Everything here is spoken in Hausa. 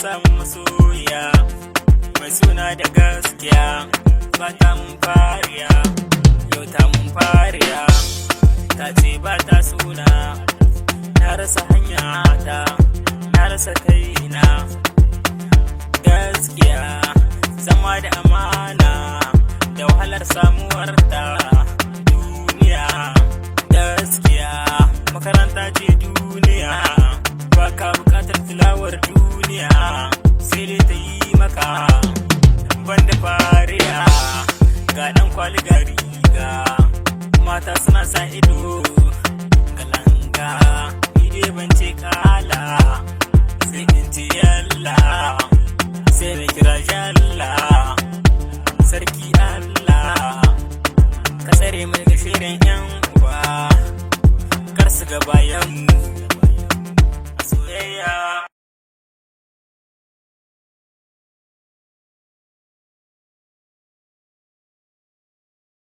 samu masoya mai suna da gaskiya, ba ta mun fariya, yau ta mun fariya. Ta ce ba ta suna, na rasa hanya ta, na rasa kaina. Gaskiya zama da amana da wahalar samuwar ta duniya. Gaskiya makaranta ce duniya, ba ka bukatar tilawar duniya, sai dai ta yi maka banda fariya. Ga dan kwali ga riga, mata suna sa ido galanga, ni dai ban ce kala sai in ce yalla.